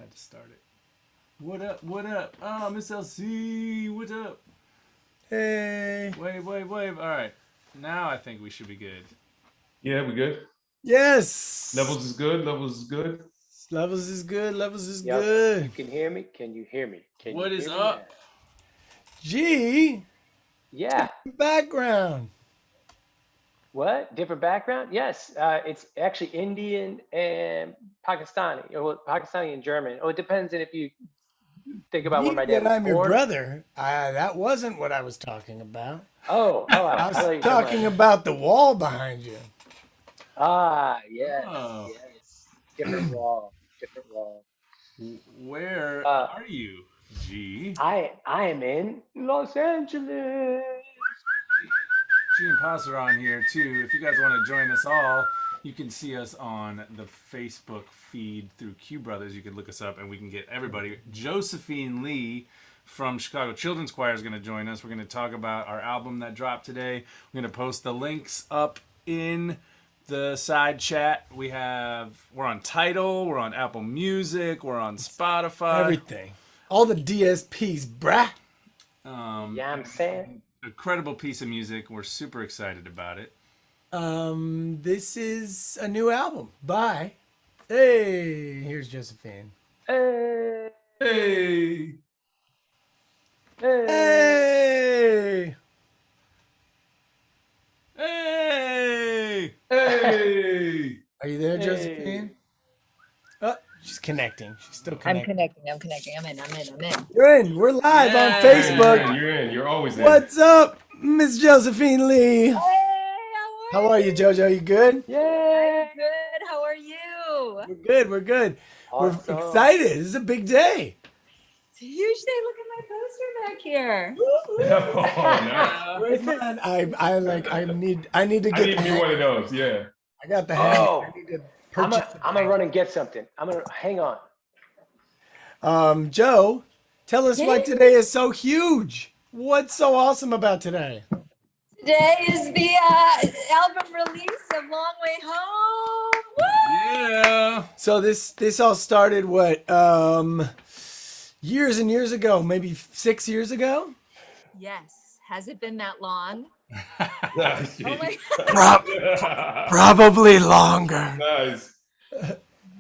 Had to start it. What up? What up? Oh, Miss LC, what up? Hey. Wave. All right. Now I think we should be good. Yeah, we good. Yes. Levels is good. Levels is good. Levels is good. Levels is Yep. good. You can hear me? Can you hear me? Can What you is hear me up? now? G. Yeah. Background. What? Different background? Yes. It's actually Indian and Pakistani, or well, Pakistani and German. Oh, it depends on if you think about where Being my dad that was I'm your born. brother, that wasn't what I was talking about. I I was thought you were talking about the wall behind you. yes, Oh, yes. Different wall. Different wall. where Uh, are you, G? I am in Los Angeles. G and Paz are on here too. If you guys want to join us all, you can see us on the Facebook feed through Q Brothers. You can look us up and we can get everybody. Josephine Lee from Chicago Children's Choir is going to join us. We're going to talk about our album that dropped today. We're going to post the links up in the side chat. We're on Tidal, we're on Apple Music, we're on Spotify. Everything. All the DSPs, bruh. Yeah, I'm saying. Incredible piece of music. We're super excited about it. This is a new album. Bye. Hey, here's Josephine. Hey, Hey. hey. Hey. Hey! Hey. Are you there, Hey. Josephine? Oh, she's connecting. She's still I'm connecting. connecting. I'm in. You're in. We're live on Yay. Facebook. You're in. You're always in. What's up, Miss Josephine Lee? Hey, How are you, JoJo? You good? Yay. I'm good. How are you? We're good. We're good. Awesome. We're excited. This is a big day. It's a huge day. Look at my poster back here. Oh, nice. Where's mine? I need to I get need the me hang. one of those. Yeah. I got the hang. Oh. I need to I'm purchase gonna run and get something. Hang on. Joe, tell us why Yeah. today is so huge. What's so awesome about today? Today is the album release of Long Way Home. Woo! Yeah. So this all started what years and years ago, maybe 6 years ago? Yes. Has it been that long? Nice. Oh my Probably longer. Nice.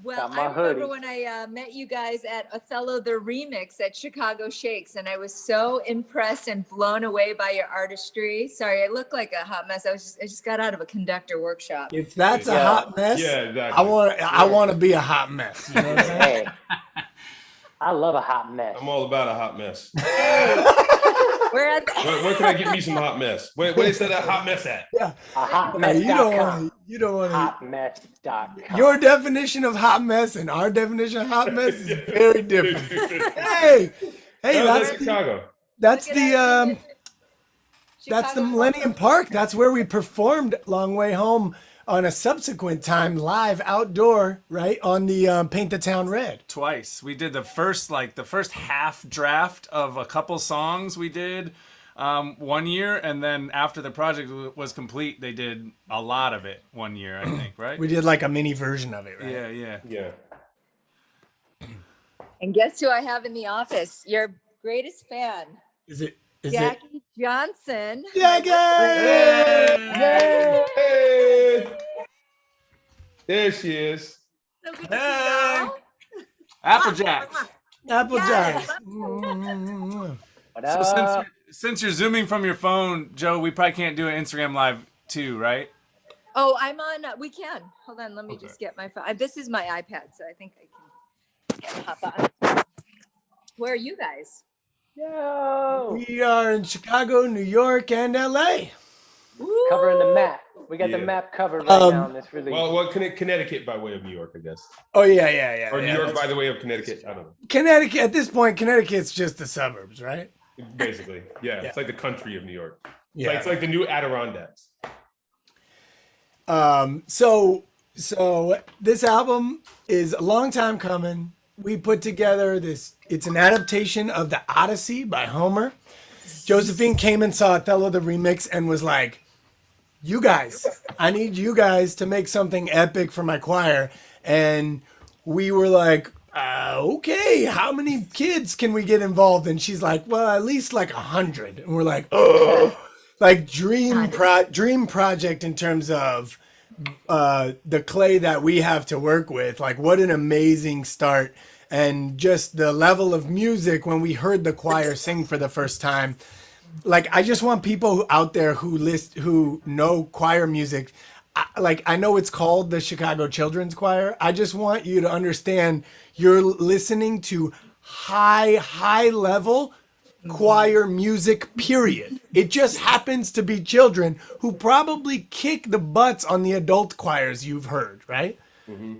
Well, Got my I remember hoodie. when I met you guys at Othello the Remix at Chicago Shakes, and I was so impressed and blown away by your artistry. Sorry, I look like a hot mess. I just got out of a conductor workshop. If that's a Yeah. hot mess, Yeah, exactly. I want to be a hot mess. You know what I'm saying? Hey. I love a hot mess. I'm all about a hot mess. We're at Where can I get me some hot mess? Where is that hot mess at? Yeah. A You hotmess.com. don't want to. Hotmess.com. Your definition of hot mess and our definition of hot mess is very different. Hey, That's Chicago. that's Look at the us. that's the Chicago Millennium Park. That's where we performed Long Way Home on a subsequent time live outdoor, right on the Paint the Town Red. Twice. We did the first half draft of a couple songs we did one year, and then after the project was complete, they did a lot of it one year, I think, right? We did like a mini version of it, right? Yeah. Yeah. And guess who I have in the office? Your greatest fan, Is it? Jackie Johnson. Jackie! Hey. There she is. So good to Hey. see y'all. Applejack. Apple Yes. Jacks. Mm. What So up? since you're zooming from your phone, Joe, we probably can't do an Instagram live too, right? Oh, I'm on. We can. Hold on. Let me Okay. just get my phone. This is my iPad, so I think I can hop on. Where are you guys? Yo. We are in Chicago, New York, and LA. Covering the Woo! map. We got the Yeah. map covered right Um, now in this release. Well, Connecticut by way of New York, I guess. Oh yeah. Or New York that's- by the way of Connecticut. I don't know. Connecticut. At this point, Connecticut's just the suburbs, right? Basically, yeah. It's like the country of New York. Yeah. It's like the new Adirondacks. So this album is a long time coming. We put together this. It's an adaptation of the Odyssey by Homer. Josephine came and saw Othello the Remix and was like, "You guys, I need you guys to make something epic for my choir." And we were like, Okay, how many kids can we get involved? And she's like, well, at least like 100. And we're like, oh, like dream project in terms of the clay that we have to work with. Like, what an amazing start. And just the level of music when we heard the choir sing for the first time. Like, I just want people out there who know choir music. I know it's called the Chicago Children's Choir. I just want you to understand you're listening to high level choir music, period. It just happens to be children who probably kick the butts on the adult choirs you've heard, right?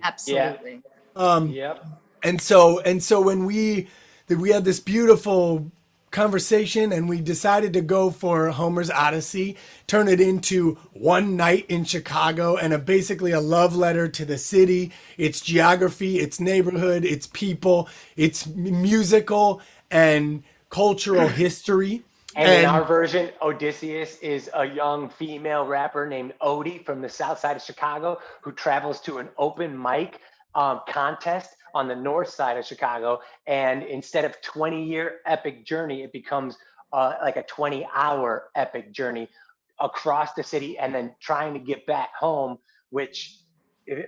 Absolutely. Yep. And so when we had this beautiful conversation and we decided to go for Homer's Odyssey, turn it into one night in Chicago and basically a love letter to the city, its geography, its neighborhood, its people, its musical and cultural history. And in our version, Odysseus is a young female rapper named Odie from the south side of Chicago who travels to an open mic contest on the north side of Chicago. And instead of 20-year epic journey, it becomes like a 20-hour epic journey across the city and then trying to get back home, which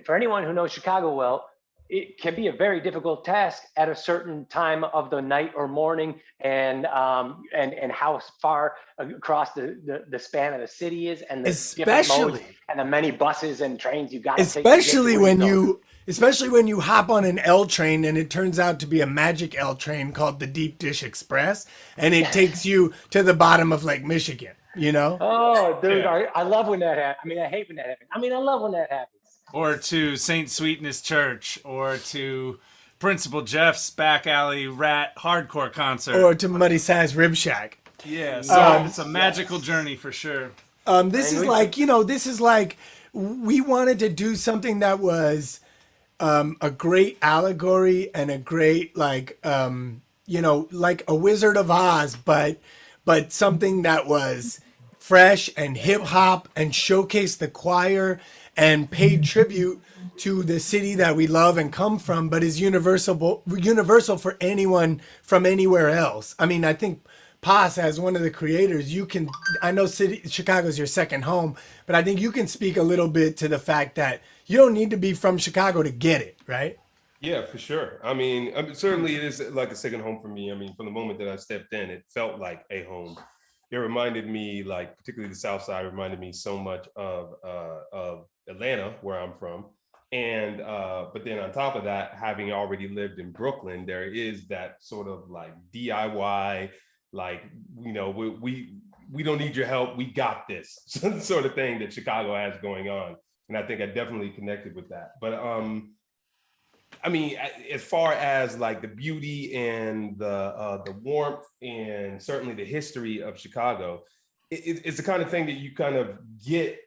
for anyone who knows Chicago well, it can be a very difficult task at a certain time of the night or morning, and how far across the span of the city is, and the different modes and the many buses and trains you got to take. Especially when you hop on an L train and it turns out to be a magic L train called the Deep Dish Express, and it takes you to the bottom of Lake Michigan, you know? Oh, dude, I love when that happens. I mean, I hate when that happens. I mean, I love when that happens. Or to St. Sweetness Church, or to Principal Jeff's back alley rat hardcore concert. Or to Muddy Size Rib Shack. Yeah, so it's a magical journey for sure. This is like we wanted to do something that was a great allegory and a great like like a Wizard of Oz, but something that was fresh and hip hop and showcased the choir and paid tribute to the city that we love and come from, but is universal for anyone from anywhere else. I mean, I think Paz, as one of the creators, I know Chicago's your second home, but I think you can speak a little bit to the fact that you don't need to be from Chicago to get it, right? Yeah, for sure. I mean, certainly it is like a second home for me. I mean, from the moment that I stepped in, it felt like a home. It reminded me, like, particularly the South Side reminded me so much of Atlanta, where I'm from. And but then on top of that, having already lived in Brooklyn, there is that sort of like DIY, like, we don't need your help, we got this sort of thing that Chicago has going on. And I think I definitely connected with that. But I mean, as far as like the beauty and the warmth and certainly the history of Chicago, it's the kind of thing that you kind of get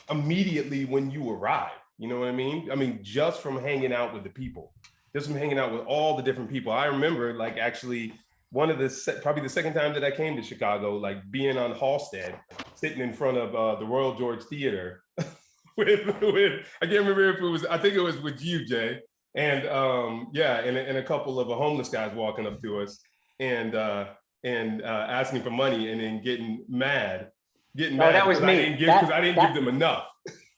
immediately when you arrive. You know what I mean? I mean, just from hanging out with the people, just from hanging out with all the different people. I remember, like, actually probably the second time that I came to Chicago, like being on Halsted, sitting in front of the Royal George Theater with I can't remember if I think it was with you, Jay. And and a couple of homeless guys walking up to us and asking for money and then getting mad. That was me. Because I didn't give them enough.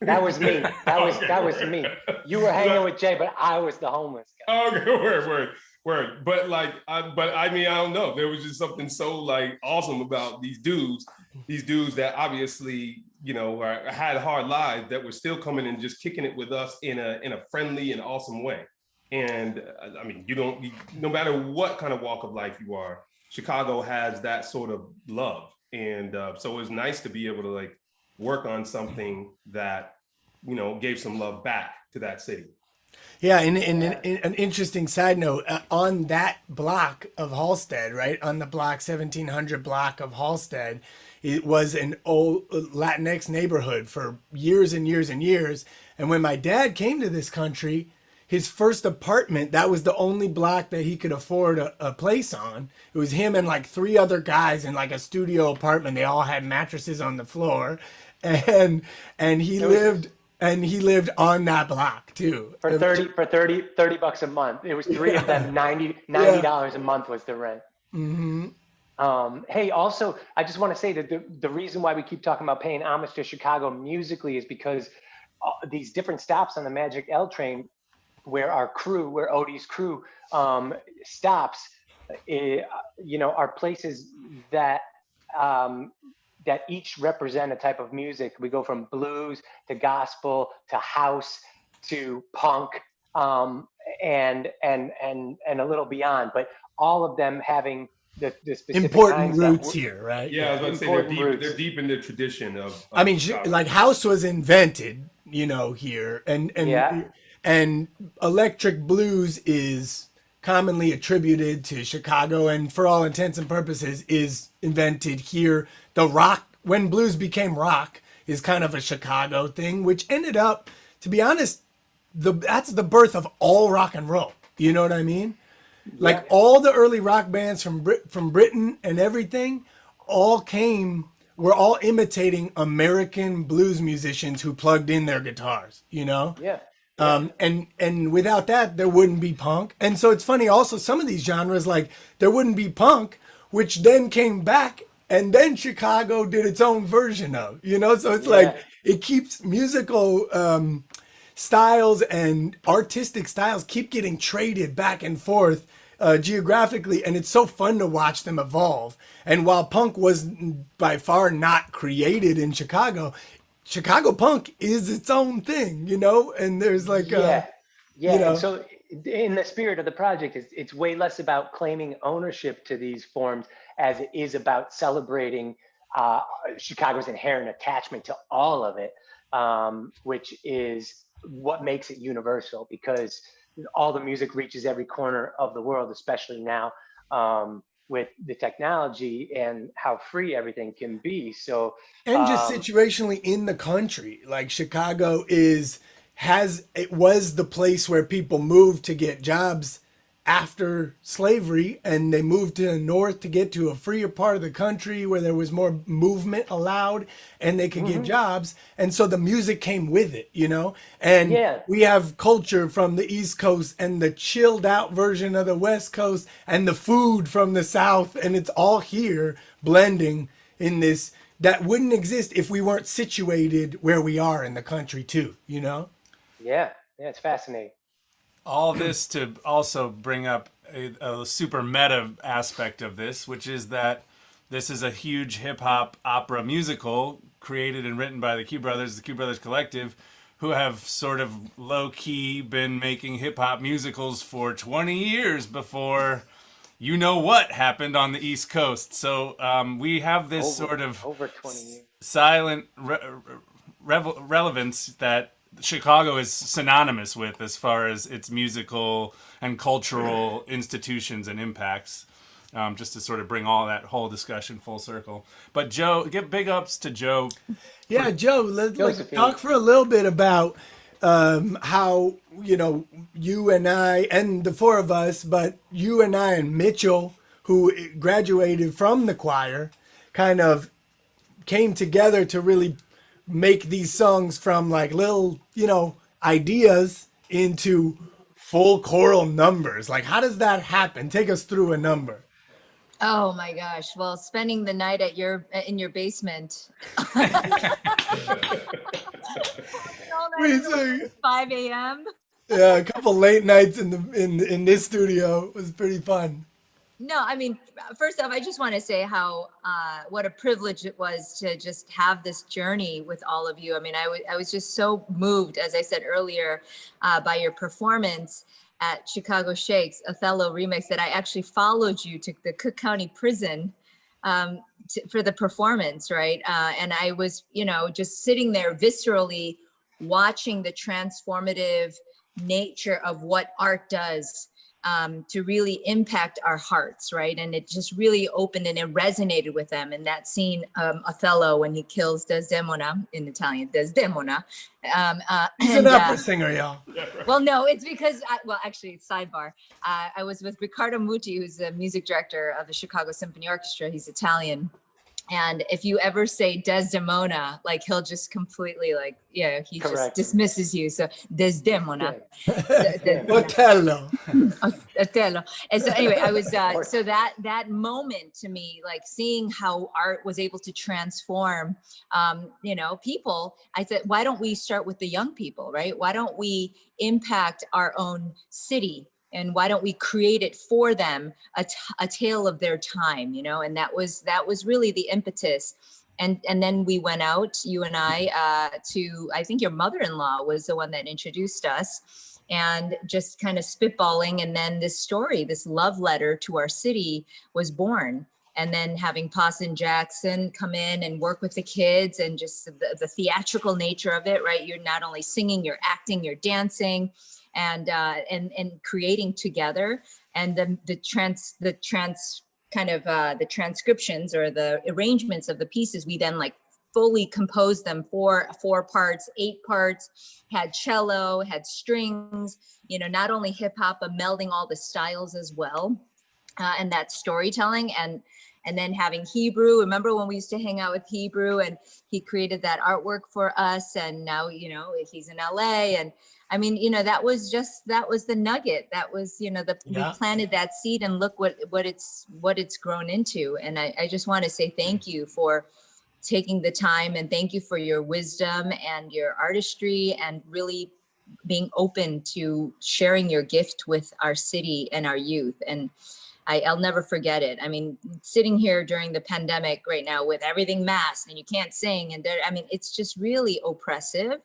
That was me. That was me. You were hanging with Jay, but I was the homeless guy. Okay, word. But I mean, I don't know. There was just something so like awesome about these dudes that obviously, had hard lives that were still coming and just kicking it with us in a friendly and awesome way. And I mean, no matter what kind of walk of life you are, Chicago has that sort of love. And so it was nice to be able to like work on something that, gave some love back to that city. Yeah, and an interesting side note, on that block of Halsted, right, on the block 1700 block of Halsted, it was an old Latinx neighborhood for years and years and years. And when my dad came to this country, his first apartment, that was the only block that he could afford a place on. It was him and like 3 other guys in like a studio apartment. They all had mattresses on the floor. And he lived and he lived on that block too. For 30 bucks a month. It was three of them, $90 a month was the rent. Hey, also, I just want to say that the reason why we keep talking about paying homage to Chicago musically is because these different stops on the Magic L train where Odie's crew stops, are places that that each represent a type of music. We go from blues to gospel to house to punk, and a little beyond, but all of them having the specific important kinds roots that here, right? Yeah, I was about to say Important roots. they're deep in the tradition of I mean, Chicago. like house was invented, here, and Yeah. and electric blues is commonly attributed to Chicago, and for all intents and purposes is invented here. The rock, when blues became rock, is kind of a Chicago thing, which ended up, to be honest, that's the birth of all rock and roll. You know what I mean? Like all the early rock bands from Britain and everything, were all imitating American blues musicians who plugged in their guitars. Yeah. And without that, there wouldn't be punk. And so it's funny also, some of these genres, like there wouldn't be punk, which then came back and then Chicago did its own version of, so it's like, it keeps musical styles and artistic styles keep getting traded back and forth geographically. And it's so fun to watch them evolve. And while punk was by far not created in Chicago punk is its own thing, and there's like, And so in the spirit of the project, it's way less about claiming ownership to these forms as it is about celebrating Chicago's inherent attachment to all of it, which is what makes it universal, because all the music reaches every corner of the world, especially now with the technology and how free everything can be. So, and just situationally in the country, like Chicago it was the place where people moved to get jobs after slavery, and they moved to the north to get to a freer part of the country where there was more movement allowed and they could get jobs. And so the music came with it, and we have culture from the East Coast and the chilled out version of the West Coast and the food from the South, and it's all here blending in this that wouldn't exist if we weren't situated where we are in the country too, Yeah, it's fascinating. All this to also bring up a super meta aspect of this, which is that this is a huge hip hop opera musical created and written by the Q Brothers Collective, who have sort of low key been making hip hop musicals for 20 years before what happened on the East Coast. So we have this over 20 years silent relevance that Chicago is synonymous with as far as its musical and cultural institutions and impacts, just to sort of bring all that whole discussion full circle. But Joe, give big ups to Joe. Yeah, Joe, let's talk for a little bit about how, you and I and the four of us, but you and I and Mitchell, who graduated from the choir, kind of came together to really make these songs from like little, ideas into full choral numbers. Like, how does that happen? Take us through a number. Oh my gosh. Well, spending the night in your basement. 5 a.m. Yeah, a couple late nights in this studio was pretty fun. No, I mean, first off, I just want to say how what a privilege it was to just have this journey with all of you. I mean, I was just so moved, as I said earlier, by your performance at Chicago Shakes Othello remix, that I actually followed you to the Cook County Prison for the performance, right? And I was, just sitting there viscerally watching the transformative nature of what art does to really impact our hearts, right? And it just really opened and it resonated with them. And that scene, Othello, when he kills Desdemona, in Italian, Desdemona. He's an opera singer, y'all. Well, no, it's because, actually, sidebar. I was with Riccardo Muti, who's the music director of the Chicago Symphony Orchestra. He's Italian. And if you ever say Desdemona, like he'll just completely like, yeah, he just Correct. dismisses you. So Desdemona. Otello. Otello. And so anyway, I was Or- so that moment to me, like seeing how art was able to transform, people. I said, why don't we start with the young people, right? Why don't we impact our own city? And why don't we create it for them, a tale of their time, And that was really the impetus. And then we went out, you and I, to, I think your mother-in-law was the one that introduced us, and just kind of spitballing. And then this story, this love letter to our city was born. And then having Poston Jackson come in and work with the kids, and just the theatrical nature of it, right? You're not only singing, you're acting, you're dancing, and creating together. And the transcriptions or the arrangements of the pieces, we then like fully composed them for 4 parts, 8 parts, had cello, had strings, not only hip hop, but melding all the styles as well. And that storytelling, and then having Hebrew. Remember when we used to hang out with Hebrew, and he created that artwork for us, and now, he's in LA. And I mean, that was the nugget. That was, we planted that seed, and look what it's grown into. And I just want to say thank you for taking the time, and thank you for your wisdom and your artistry, and really being open to sharing your gift with our city and our youth. And I'll never forget it. I mean, sitting here during the pandemic right now with everything masked and you can't sing, and it's just really oppressive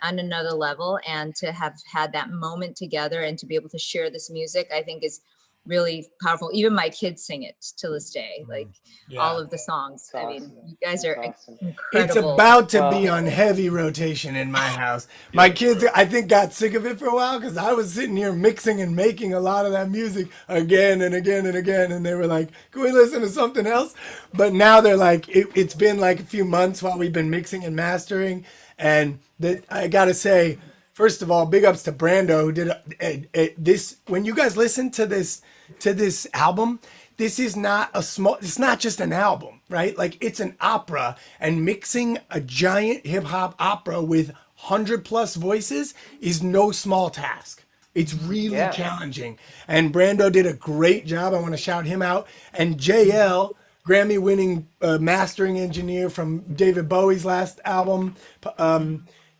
on another level. And to have had that moment together and to be able to share this music, I think is really powerful. Even my kids sing it to this day, like all of the songs. That's I mean, awesome. you guys are That's awesome. incredible. It's about to be Well- on heavy rotation in my house. My kids, I think, got sick of it for a while because I was sitting here mixing and making a lot of that music again and again and again. And they were like, can we listen to something else? But now they're like, it's been like a few months while we've been mixing and mastering. And I got to say, first of all, big ups to Brando, who did this. When you guys listen to this album, this is not it's not just an album, right? Like, it's an opera, and mixing a giant hip hop opera with 100+ voices is no small task. It's really challenging. And Brando did a great job. I want to shout him out. And JL, Grammy winning mastering engineer from David Bowie's last album,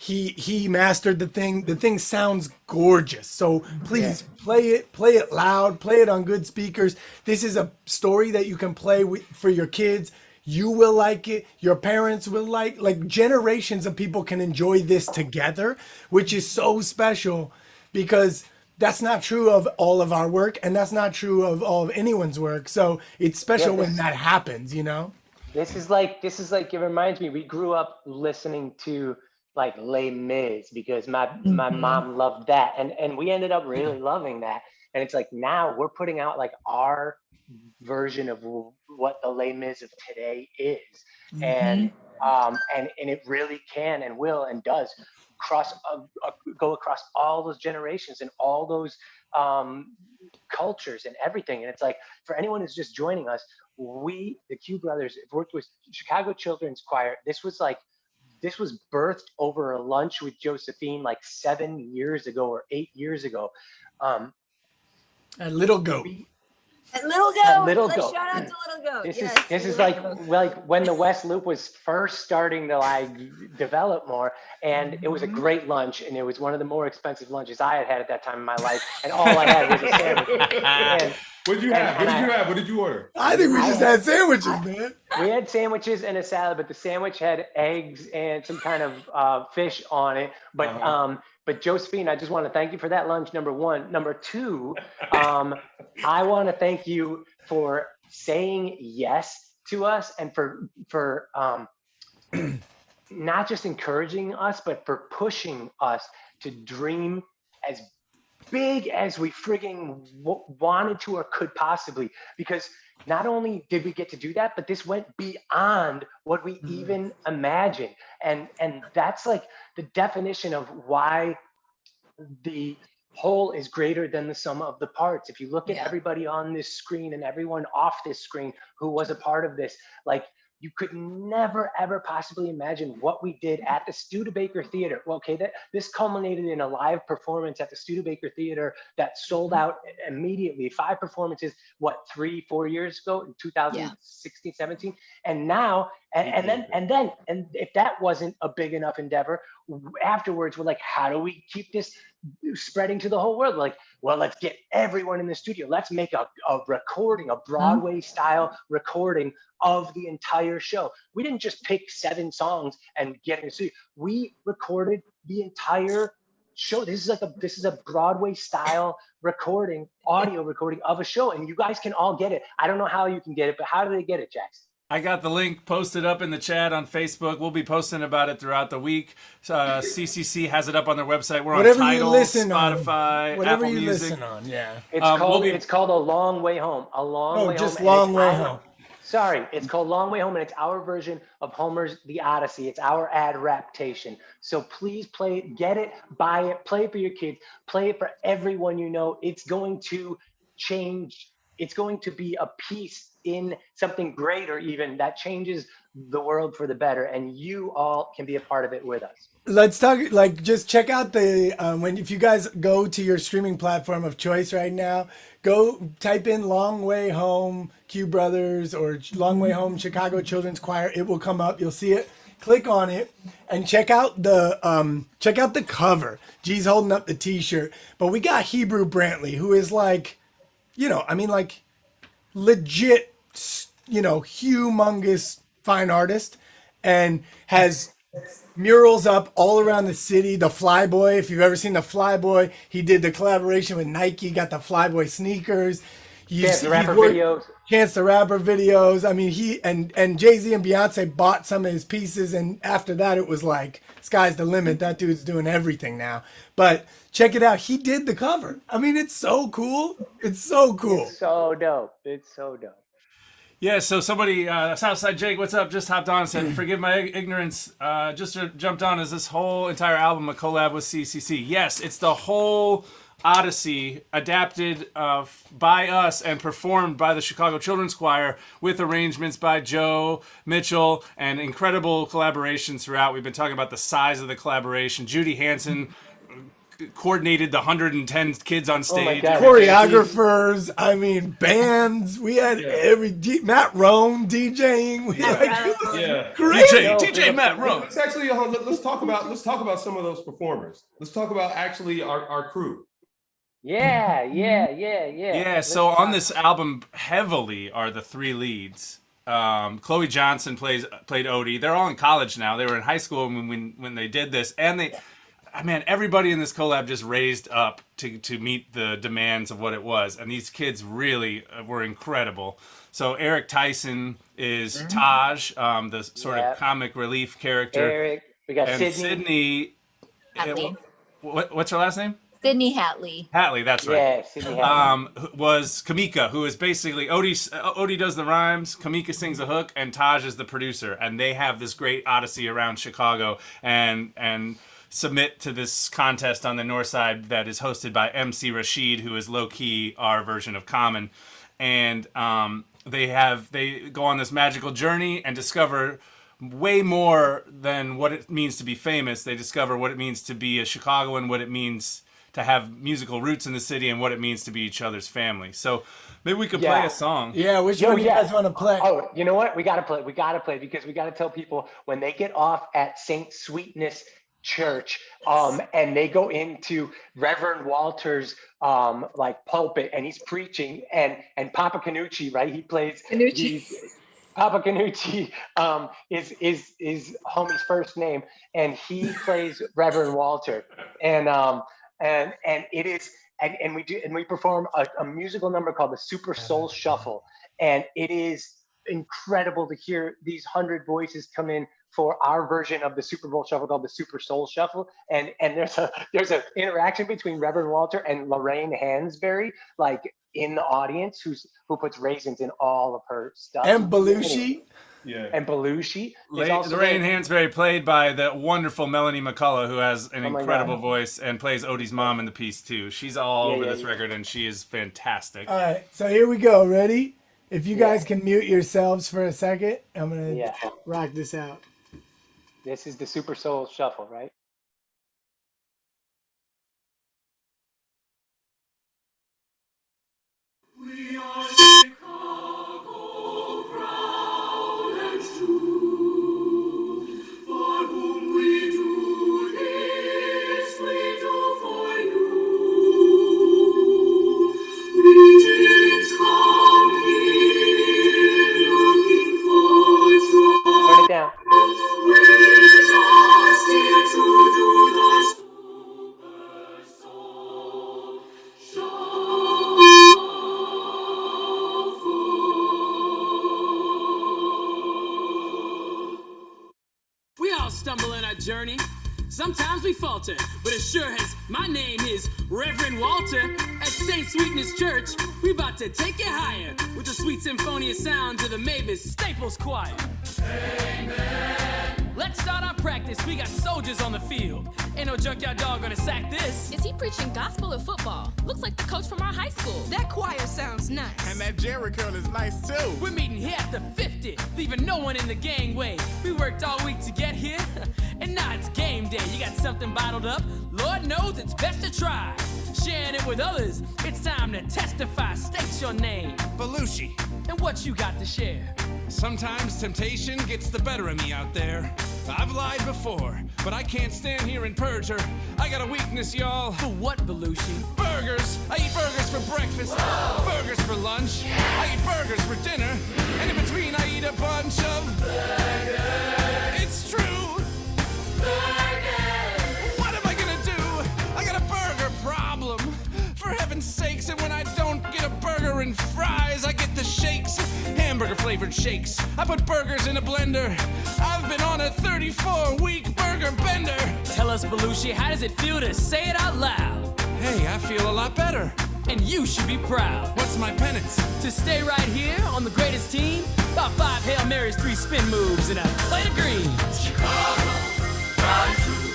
he mastered the thing. The thing sounds gorgeous. So please play it loud, play it on good speakers. This is a story that you can play for your kids. You will like it. Your parents will like generations of people can enjoy this together, which is so special, because that's not true of all of our work, and that's not true of all of anyone's work. So it's special when that happens, This is like, it reminds me, we grew up listening to like Les Mis because my mom loved that. And we ended up really loving that. And it's like, now we're putting out like our version of what the Les Mis of today is. And it really can and will and does go across all those generations and all those cultures and everything. And it's like, for anyone who's just joining us, we, the Q Brothers, have worked with Chicago Children's Choir. This was birthed over a lunch with Josephine like 7 years ago or 8 years ago. A little goat. Little Goat. Little Let's Goat. shout out to Little Goat. This is like when the West Loop was first starting to like develop more, and it was a great lunch, and it was one of the more expensive lunches I had at that time in my life, and all I had was a sandwich. What did you have? What did you order? I think we just had sandwiches, man. We had sandwiches and a salad, but the sandwich had eggs and some kind of fish on it. But Josephine, I just want to thank you for that lunch, number one. Number two, I want to thank you for saying yes to us, and for not just encouraging us, but for pushing us to dream as big as we frigging wanted to or could possibly. Because not only did we get to do that, but this went beyond what we even imagined. And that's like the definition of why the whole is greater than the sum of the parts. If you look at everybody on this screen and everyone off this screen who was a part of this, like, you could never, ever possibly imagine what we did at the Studebaker Theater. Well, okay, this culminated in a live performance at the Studebaker Theater that sold out immediately. 5 performances, what, 3-4 years ago, in 2016, 17? And now, and if that wasn't a big enough endeavor, afterwards, we're like, how do we keep this spreading to the whole world? Like, well, let's get everyone in the studio. Let's make a recording, a Broadway style recording of the entire show. We didn't just pick 7 songs and get in the studio. We recorded the entire show. This is a Broadway style recording, audio recording of a show, and you guys can all get it. I don't know how you can get it, but how do they get it, Jackson? I got the link posted up in the chat on Facebook. We'll be posting about it throughout the week. CCC has it up on their website. We're Whatever on Tidal, you listen Spotify, on. Whatever Apple you Music. listen on, yeah. It's called A Long Way Home. A Long Way just Home. Long Way Home. Sorry, it's called Long Way Home, and it's our version of Homer's The Odyssey. It's our adaptation. So please play it, get it, buy it, play it for your kids, play it for everyone you know. It's going to change. It's going to be a piece in something greater even that changes the world for the better, and you all can be a part of it with us. Let's talk, like, just check out the if you guys go to your streaming platform of choice right now, go type in Long Way Home Q Brothers or Long Way Home Chicago Children's Choir. It will come up. You'll see it. Click on it and check out the cover. G's holding up the t-shirt, but we got Hebrew Brantley, who is like, like legit, humongous fine artist, and has murals up all around the city. The Flyboy, if you've ever seen the Flyboy, he did the collaboration with Nike, got the Flyboy sneakers. Chance the Rapper videos. Chance the Rapper videos. I mean, he and Jay-Z and Beyonce bought some of his pieces, and after that it was like, sky's the limit. That dude's doing everything now. But check it out. He did the cover. I mean, it's so cool. It's so cool. It's so dope. It's so dope. Yeah, so somebody, Southside Jake, what's up? Just hopped on and said, forgive my ignorance. Just jumped on. Is this whole entire album a collab with CCC? Yes, it's the whole Odyssey adapted by us and performed by the Chicago Children's Choir with arrangements by Joe Mitchell and incredible collaborations throughout. We've been talking about the size of the collaboration. Judy Hansen coordinated the 110 kids on stage. Oh my God. Choreographers, I mean, bands. We had Matt Roan DJing. We had great. DJ Matt Roan. Let's actually let's talk about some of those performers. Let's talk about actually our crew. Yeah. So on this album, heavily are the 3 leads. Chloe Johnson played Odie. They're all in college now. They were in high school when they did this, and everybody in this collab just raised up to meet the demands of what it was, and these kids really were incredible. So Eric Tyson is Taj, the sort of comic relief character. Eric, we got and Sydney Hatley. What's her last name? Sydney Hatley. Hatley, that's right. Yeah, Sydney Hatley. Was Kamika, who is basically Odie does the rhymes, Kamika sings the hook, and Taj is the producer, and they have this great odyssey around Chicago and submit to this contest on the north side that is hosted by MC Rashid, who is low-key our version of Common. And they go on this magical journey and discover way more than what it means to be famous. They discover what it means to be a Chicagoan, what it means to have musical roots in the city, and what it means to be each other's family. So maybe we could play a song. Yeah, which one do you guys want to play? Oh, you know what? We got to play because we got to tell people when they get off at St. Sweetness Church, and they go into Reverend Walter's pulpit, and he's preaching, and Papa Canucci, right? He plays Papa Canucci is homie's first name, and he plays Reverend Walter, and it is, and we perform a musical number called the Super Soul Shuffle, and it is incredible to hear these 100 voices come in for our version of the Super Bowl Shuffle called the Super Soul Shuffle, and there's a interaction between Reverend Walter and Lorraine Hansberry, like in the audience, who puts raisins in all of her stuff. And Belushi. Yeah. And Belushi. Lorraine Hansberry, played by the wonderful Melanie McCullough, who has an incredible voice and plays Odie's mom in the piece too. She's all over this record, and she is fantastic. All right, so here we go. Ready? If you guys can mute yourselves for a second, I'm gonna Yeah. rock this out. This is the Super Soul Shuffle, right? We are Chicago, proud and true. For whom we do this, we do for you. We didn't come here looking for trouble. Turn it down. We're just here to do the Super Soul Shuffle. We all stumble in our journey. Sometimes we falter, but as sure as my name is Reverend Walter at St. Sweetness Church, we about to take it higher with the sweet symphonious sounds of the Mavis Staples Choir. Amen. Let's start our practice. We got soldiers on the field. Ain't no junkyard dog gonna sack this. Is he preaching gospel or football? Looks like the coach from our high school. That choir sounds nice. And that Jerry curl is nice too. We're meeting here at the 50, leaving no one in the gangway. We worked all week to get here, and now it's game day. You got something bottled up? Lord knows it's best to try. Sharing it with others, it's time to testify. State your name Belushi. and what you got to share. Sometimes temptation gets the better of me out there. I've lied before, but I can't stand here and perjure. I got a weakness, y'all. For what, Belushi? Burgers. I eat burgers for breakfast. Burgers for lunch. I eat burgers for dinner. And in between, I eat a bunch of burgers. It's true. Burgers. What am I gonna do? I got a burger problem. For heaven's sakes, and when I don't get a burger and fries, I get the shakes. Hamburger flavored shakes. I put burgers in a blender. I've been on a 34-week burger bender. Tell us, Belushi, how does it feel to say it out loud? Hey, I feel a lot better. And you should be proud What's my penance? to stay right here on the greatest team. About 5 Hail Marys, 3 spin moves, and a plate of greens. Chicago, proud and true.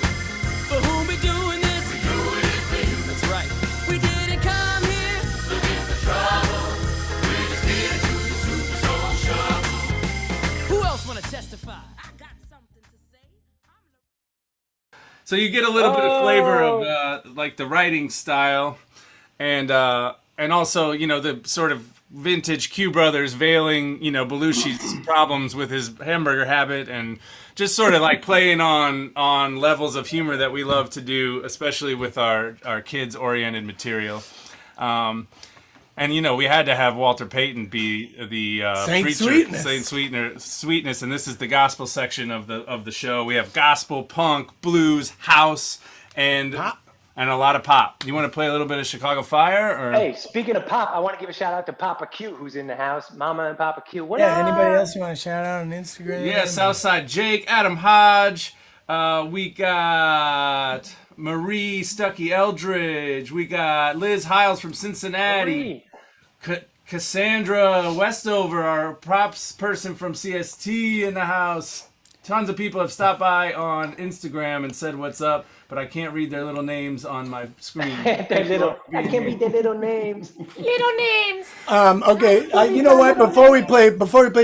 For whom we doing this? We do it for you. That's right. We didn't come here. Looking for trouble. We're just here to do the Super Soul Shuffle. Who else want to testify? I got something to say. So you get a little bit of flavor of like the writing style, and also the sort of vintage Q Brothers veiling Belushi's problems with his hamburger habit, and just sort of like playing on levels of humor that we love to do, especially with our kids oriented material. And we had to have Walter Payton be the Saint preacher, Sweetness. Saint Sweetness, and this is the gospel section of the show. We have gospel, punk, blues, house, and Pop. and a lot of pop. You want to play a little bit of Chicago Fire, or Hey, speaking of pop, I want to give a shout out to Papa Q, who's in the house. Mama and Papa Q. What Yeah, up? anybody else you want to shout out on Instagram? yeah, Southside Jake, Adam Hodge. We got Marie Stuckey Eldridge. We got Liz Hiles from Cincinnati. Cassandra Westover, our props person from CST, in the house. Tons of people have stopped by on Instagram and said what's up, but I can't read their little names on my screen. I can't read their little names. Okay, you know what? Before we play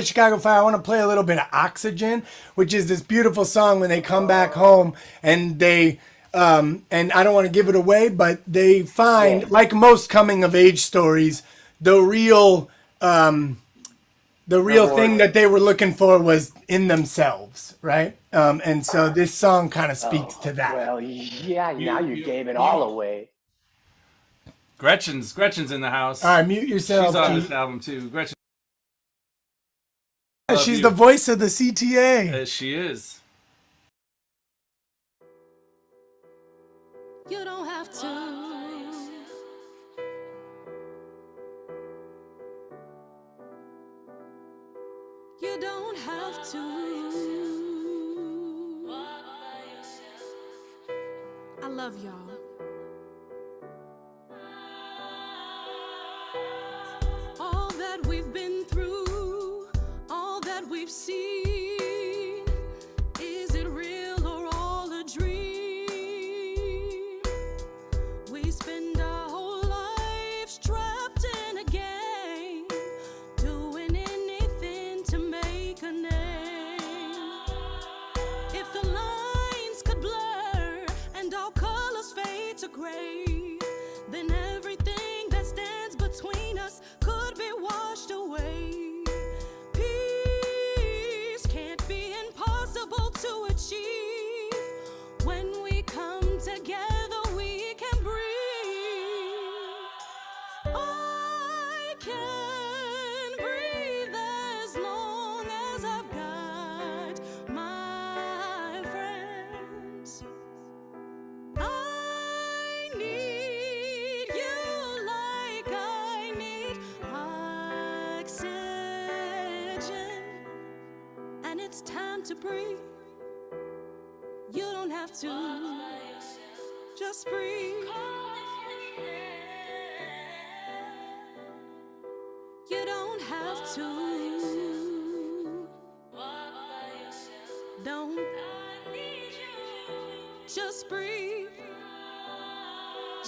Chicago Fire, I want to play a little bit of Oxygen, which is this beautiful song when they come back home and they, and I don't want to give it away, but they find, like most coming of age stories, the real thing that they were looking for was in themselves, right? And so this song kind of speaks to that. Well, yeah, now you gave it all away. Gretchen's in the house. All right, mute yourself. She's on Keith. this album too. Gretchen, She's you. the voice of the CTA. as she is. You don't have to. You don't have to. I love y'all. All that we've been through, all that we've seen, is it real or all a dream? We spend our whole lives trapped in a game, doing it's time to breathe. You don't have to. Just breathe. You don't have to. Don't. Just breathe.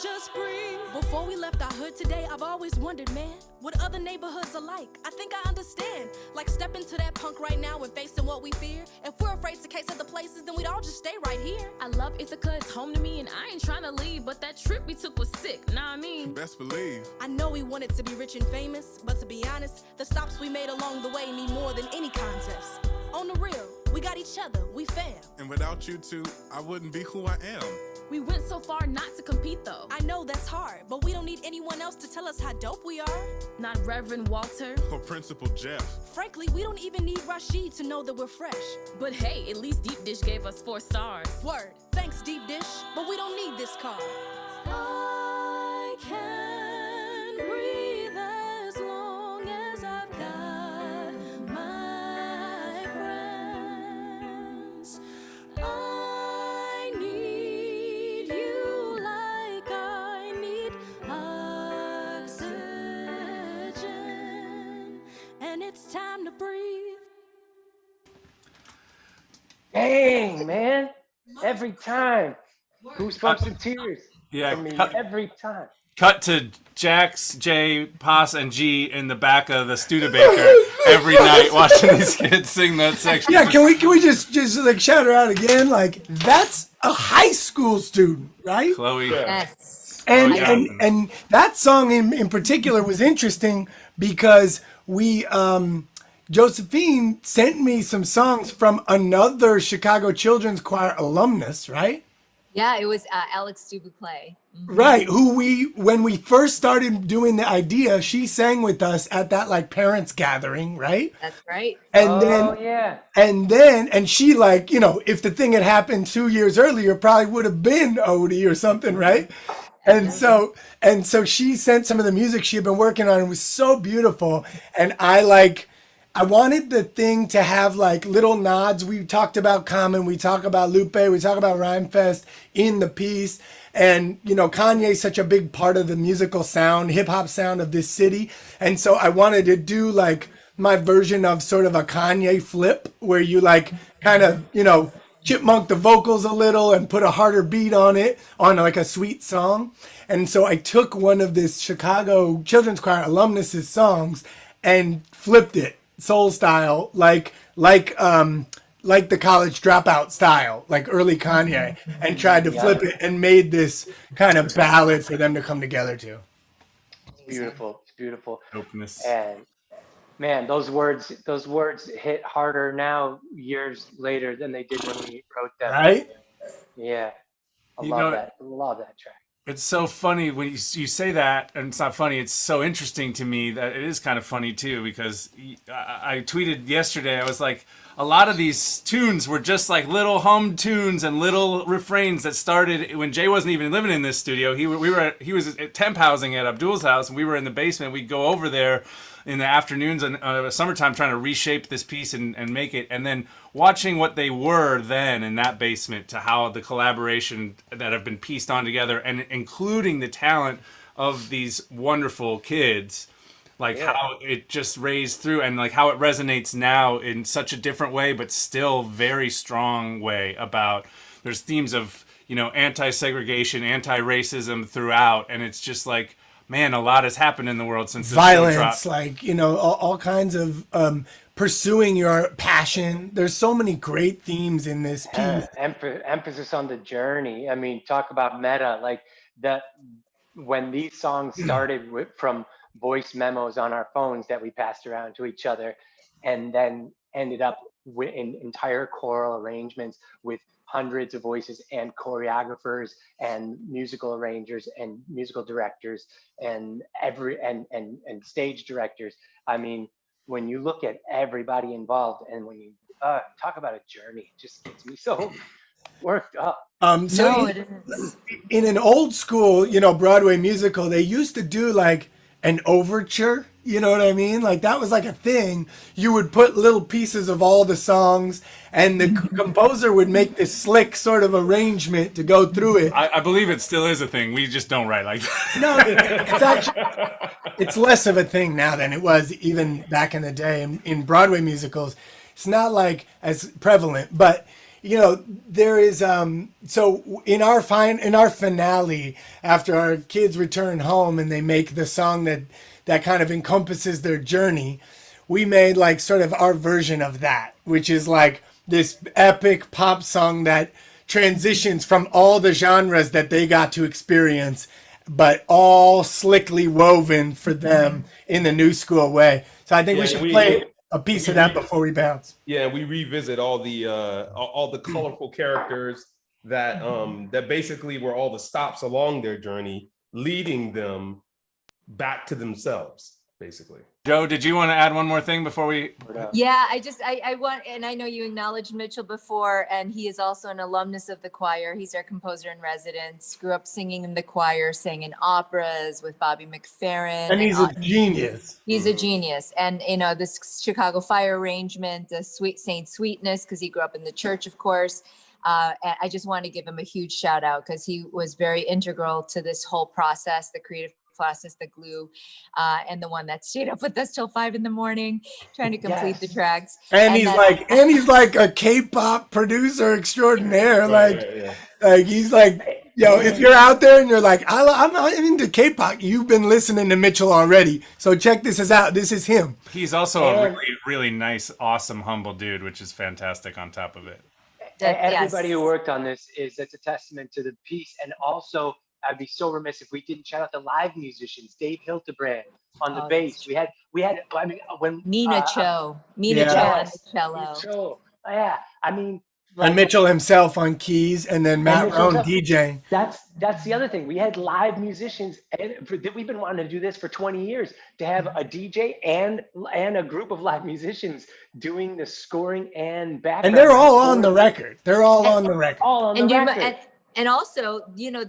Just breathe. Before we left our hood today, I've always wondered, man, what other neighborhoods are like. I think I understand. Like stepping to that punk right now and facing what we fear. If we're afraid to case other places, then we'd all just stay right here. I love Ithaca, it's home to me, and I ain't trying to leave, but that trip we took was sick, know what I mean? Best believe. I know we wanted to be rich and famous, but to be honest, the stops we made along the way mean more than any contest. On the real, we got each other, we fam. And without you two, I wouldn't be who I am. We went so far not to compete though. I know that's hard, but we don't need anyone else to tell us how dope we are. Not Reverend Walter. Or Principal Jeff. Frankly, we don't even need Rashid to know that we're fresh. But hey, at least Deep Dish gave us 4 stars. Word, thanks Deep Dish, but we don't need this car. I can breathe as long as I've got my friends. I need you like I need oxygen, and it's time to breathe. Dang, man. Every time. Goosebumps and tears. Yeah, I mean, cut- every time. Cut to Jax, Jay, Paz, and G in the back of the Studebaker every night watching these kids sing that section. Yeah, can we just like shout her out again? Like that's a high school student, right? Chloe. Yes. And Oh, yeah. and that song in particular was interesting because we Josephine sent me some songs from another Chicago Children's Choir alumnus, right? Yeah, it was Alex Dubuclay. Right, who when we first started doing the idea, she sang with us at that like parents gathering, right? That's right. And Yeah. and she like, you know, if the thing had happened 2 years earlier, probably would have been Odie or something, right? And so she sent some of the music she had been working on. It was so beautiful. And I wanted the thing to have like little nods. We talked about Common, we talk about Lupe, we talk about Rhymefest in the piece. And, you know, Kanye's such a big part of the musical sound, hip hop sound of this city. And so I wanted to do like my version of sort of a Kanye flip where you like kind of, you know, chipmunk the vocals a little and put a harder beat on it on like a sweet song. And so I took one of this Chicago Children's Choir alumnus's songs and flipped it soul style, like the college dropout style, like early Kanye, and tried to flip it and made this kind of ballad for them to come together to. It's beautiful. It's beautiful. Openness. And man, those words hit harder now years later than they did when we wrote them. Right? Yeah. I You love know- that. I love that track. It's so funny when you say that, and it's not funny. It's so interesting to me that it is kind of funny too, because I tweeted yesterday. I was like, a lot of these tunes were just like little hum tunes and little refrains that started when Jay wasn't even living in this studio. He was at temp housing at Abdul's house, and we were in the basement. We'd go over there in the afternoons and summertime trying to reshape this piece and make it, and then watching what they were then in that basement to how the collaboration that have been pieced on together, and including the talent of these wonderful kids, like how it just raised through, and like how it resonates now in such a different way but still very strong way. About there's themes of, you know, anti-segregation, anti-racism throughout, and it's just like, man, a lot has happened in the world since this show dropped. Violence, like, you know, all kinds of pursuing your passion. There's so many great themes in this piece. Emphasis on the journey. I mean, talk about meta. Like that, when these songs started from voice memos on our phones that we passed around to each other, and then ended up in entire choral arrangements with hundreds of voices and choreographers and musical arrangers and musical directors and stage directors. I mean, when you look at everybody involved, and when you talk about a journey, it just gets me so worked up. So No, it is. in an old school, you know, Broadway musical, they used to do like an overture. You know what I mean? Like that was like a thing. You would put little pieces of all the songs, and the composer would make this slick sort of arrangement to go through it. I believe it still is a thing. We just don't write like that. No, it's actually it's less of a thing now than it was even back in the day in Broadway musicals. It's not like as prevalent, but you know there is. So in our finale, after our kids return home and they make the song that kind of encompasses their journey, we made like sort of our version of that, which is like this epic pop song that transitions from all the genres that they got to experience, but all slickly woven for them in the new school way. So I think we should play a piece of that before we bounce. Yeah, we revisit all the colorful characters that that basically were all the stops along their journey, leading them back to themselves, basically. Joe, did you want to add one more thing before we? Yeah, I want, and I know you acknowledged Mitchell before, and he is also an alumnus of the choir. He's our composer in residence. Grew up singing in the choir, sang in operas with Bobby McFerrin. And he's a genius. He's a genius. And, you know, this Chicago Fire arrangement, the Sweet Saint Sweetness, because he grew up in the church, of course. And I just want to give him a huge shout out because he was very integral to this whole process, the creative process, the glue, and the one that stayed up with us till 5 a.m. trying to complete the tracks. And he's like a K-pop producer extraordinaire. Like he's like, yo, if you're out there and you're like, I'm into K-pop, you've been listening to Mitchell already. So check this out. This is him. He's also a really, really nice, awesome, humble dude, which is fantastic on top of it. Everybody who worked on this that's a testament to the piece. And also, I'd be so remiss if we didn't shout out the live musicians. Dave Hildebrand on the bass. We had. I mean, when Mina Cho on the cello. Yeah, I mean. And Mitchell himself on keys, and then Matt Rohn DJing. That's the other thing. We had live musicians, and we've been wanting to do this for 20 years. To have a DJ and a group of live musicians doing the scoring and background. And they're all on the record. They're all on the record. All on the record. And also, you know,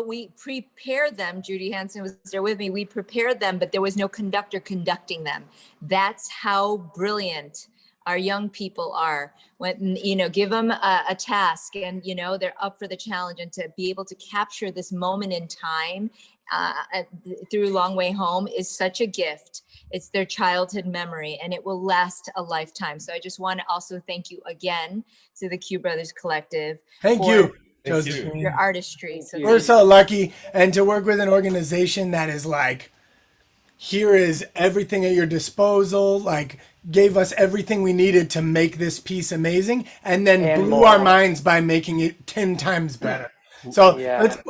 we prepared them. Judy Hansen was there with me. We prepared them, but there was no conductor conducting them. That's how brilliant our young people are. When, you know, give them a task and, you know, they're up for the challenge, and to be able to capture this moment in time through Long Way Home is such a gift. It's their childhood memory, and it will last a lifetime. So I just want to also thank you again to the Q Brothers Collective. Thank you. Josephine. Your artistry. So we're so lucky, and to work with an organization that is like, here is everything at your disposal, like gave us everything we needed to make this piece amazing, and then blew our minds by making it 10 times better. So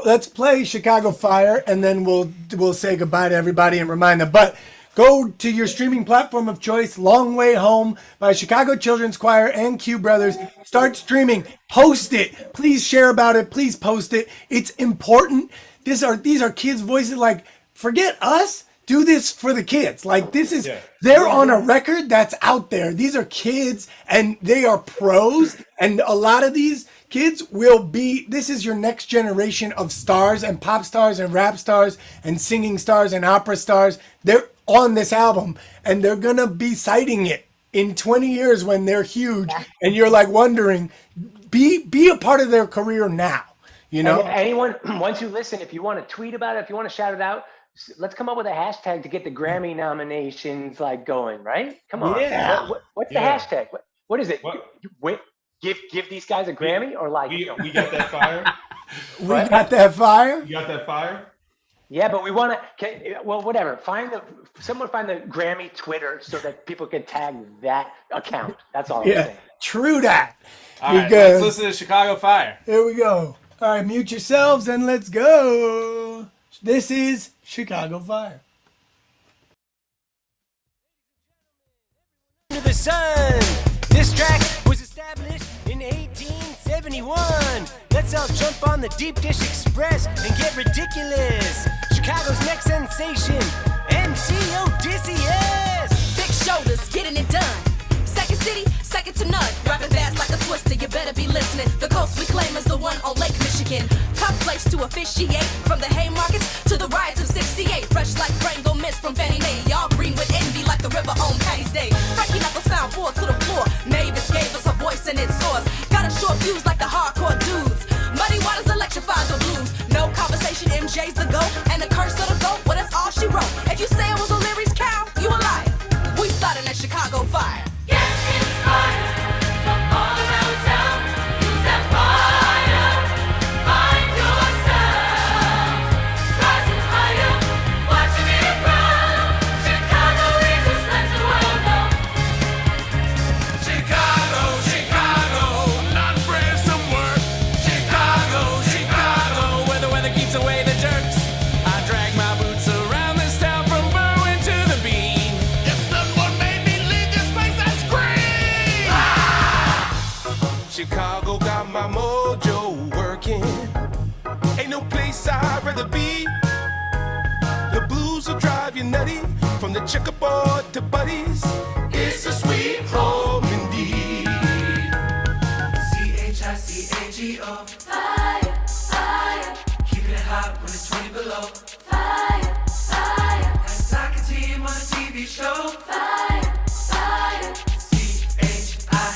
let's play Chicago Fire, and then we'll say goodbye to everybody and remind them. But go to your streaming platform of choice, Long Way Home by Chicago Children's Choir and Q Brothers. Start streaming. Post it. Please share about it. Please post it. It's important. These are kids' voices. Like, forget us. Do this for the kids. Like, this is, they're on a record that's out there. These are kids, and they are pros. And a lot of these kids this is your next generation of stars and pop stars and rap stars and singing stars and opera stars. They're on this album, and they're gonna be citing it in 20 years when they're huge, and you're like wondering, be a part of their career now, you know. And anyone, once you listen, if you want to tweet about it, if you want to shout it out, let's come up with a hashtag to get the Grammy nominations like going, right? Come on. What's the hashtag? What is it? Give these guys a Grammy, or like we got that fire. We got that fire. You got that fire. Yeah, but we want to. Well, whatever. Someone find the Grammy Twitter so that people can tag that account. That's all I'm saying. True that. All right, let's listen to Chicago Fire. Here we go. All right, mute yourselves and let's go. This is Chicago Fire. Under the sun. This track was established in 1871. Let's all jump on the Deep Dish Express and get ridiculous. Chicago's next sensation, MC Odysseus. Big shoulders, getting it done. Second city, second to none. Rapping fast like a twister, you better be listening. The coast we claim is the one on Lake Michigan. Top place to officiate, from the Haymarkets to the riots of '68. Fresh like Frango Mist my mojo working. Ain't no place I'd rather be. The blues will drive you nutty, from the checkerboard to buddies. It's a sweet home indeed. CHICAGO. Fire, fire. Keeping it hot when it's 20 below. Fire, fire. And soccer team on a TV show. Fire, fire. CHICAGO.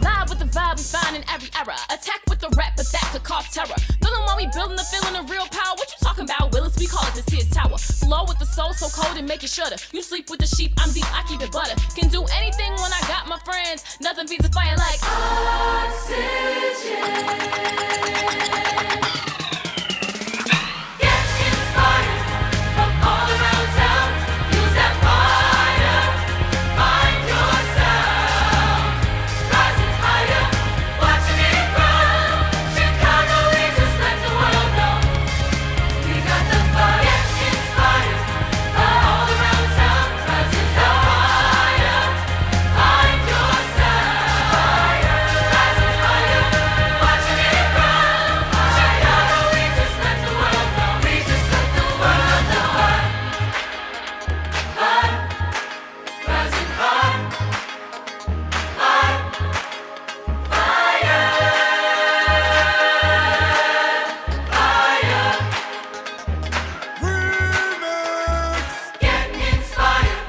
Live with the vibe we find in every era. Attack with the rap, but that could cause terror. Feeling while we building the feeling of real power. What you talking about, Willis? We call it the Sears Tower. Flow with the soul, so cold and make it shudder. You sleep with the sheep, I'm deep, I keep it butter. Can do anything when I got my friends. Nothing beats a fire like oxygen. Get inspired from all around town. Use that fire. Find yourself. Rising higher, watching it grow. Chicago, we just let the world know. We got the fire. Get inspired from all around town. Rising higher. Find yourself. Rising higher, watching it grow. Chicago, we just let the world know. We just let the world know. High, rising high, high, fire, fire. Get inspired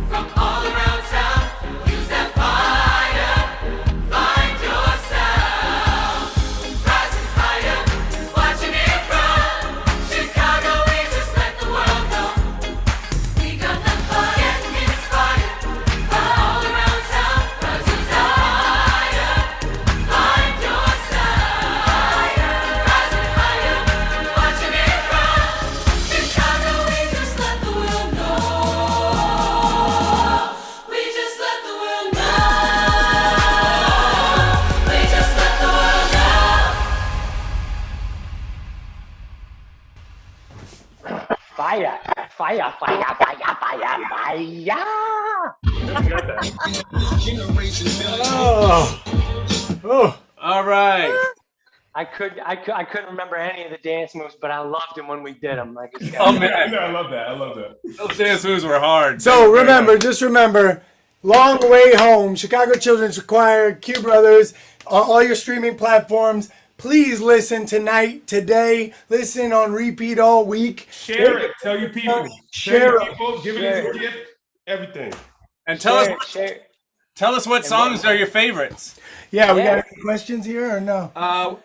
from all around town. Use that fire. Find yourself. Rising higher, watching it grow. Chicago, we just let the world know. We got the fire. Get inspired from all around town. Rising higher. Find yourself. Rising higher, watching it grow. Chicago, we just let the world know. We just let the world know. We just let the world know. Fire, fire, fire, fire, fire, fire. Oh. All right. I couldn't remember any of the dance moves, but I loved them when we did them. Like, it's Oh man, I love that. I love that. those dance moves were hard. So remember, just remember, Long Way Home, Chicago Children's Choir, Q Brothers, on all your streaming platforms. Please listen tonight, today. Listen on repeat all week. Share it. Tell your people. Share Tell your people. Give it as a gift. Everything. And tell us share. what songs are your favorites. Yeah, we got any questions here or no?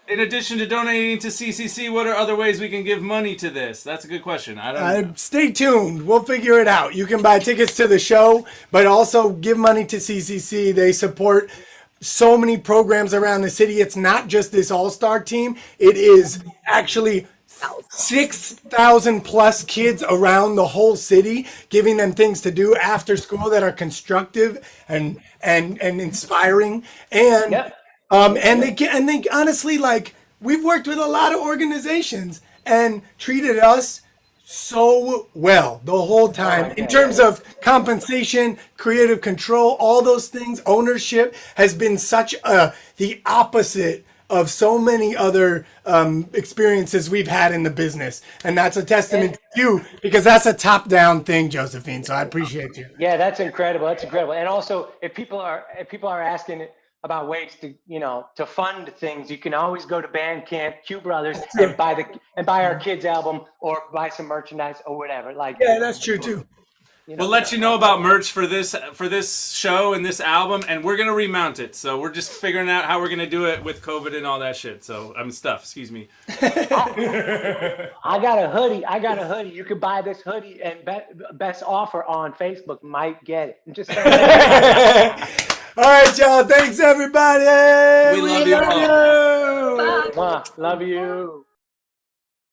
In addition to donating to CCC, what are other ways we can give money to this? That's a good question. I don't know. Stay tuned. We'll figure it out. You can buy tickets to the show, but also give money to CCC. They support so many programs around the city. It's not just this all-star team. It is actually 6,000 plus kids around the whole city, giving them things to do after school that are constructive and inspiring. And and they honestly, like, we've worked with a lot of organizations and treated us so well the whole time in terms of compensation, creative control, all those things. Ownership has been such the opposite of so many other experiences we've had in the business, and that's a testament to you, because that's a top-down thing, Josephine. So I appreciate you. Yeah, that's incredible. That's incredible. And also, if people are asking about ways to to fund things, you can always go to Bandcamp, Q Brothers, and buy our kids album or buy some merchandise or whatever. Like, yeah, that's true too. We'll let you know about merch for this show and this album, and we're gonna remount it. So we're just figuring out how we're gonna do it with COVID and all that shit. So excuse me. I got a hoodie. You could buy this hoodie, and best offer on Facebook might get it. I'm just saying. All right, y'all. Thanks, everybody. We love you all. Love you.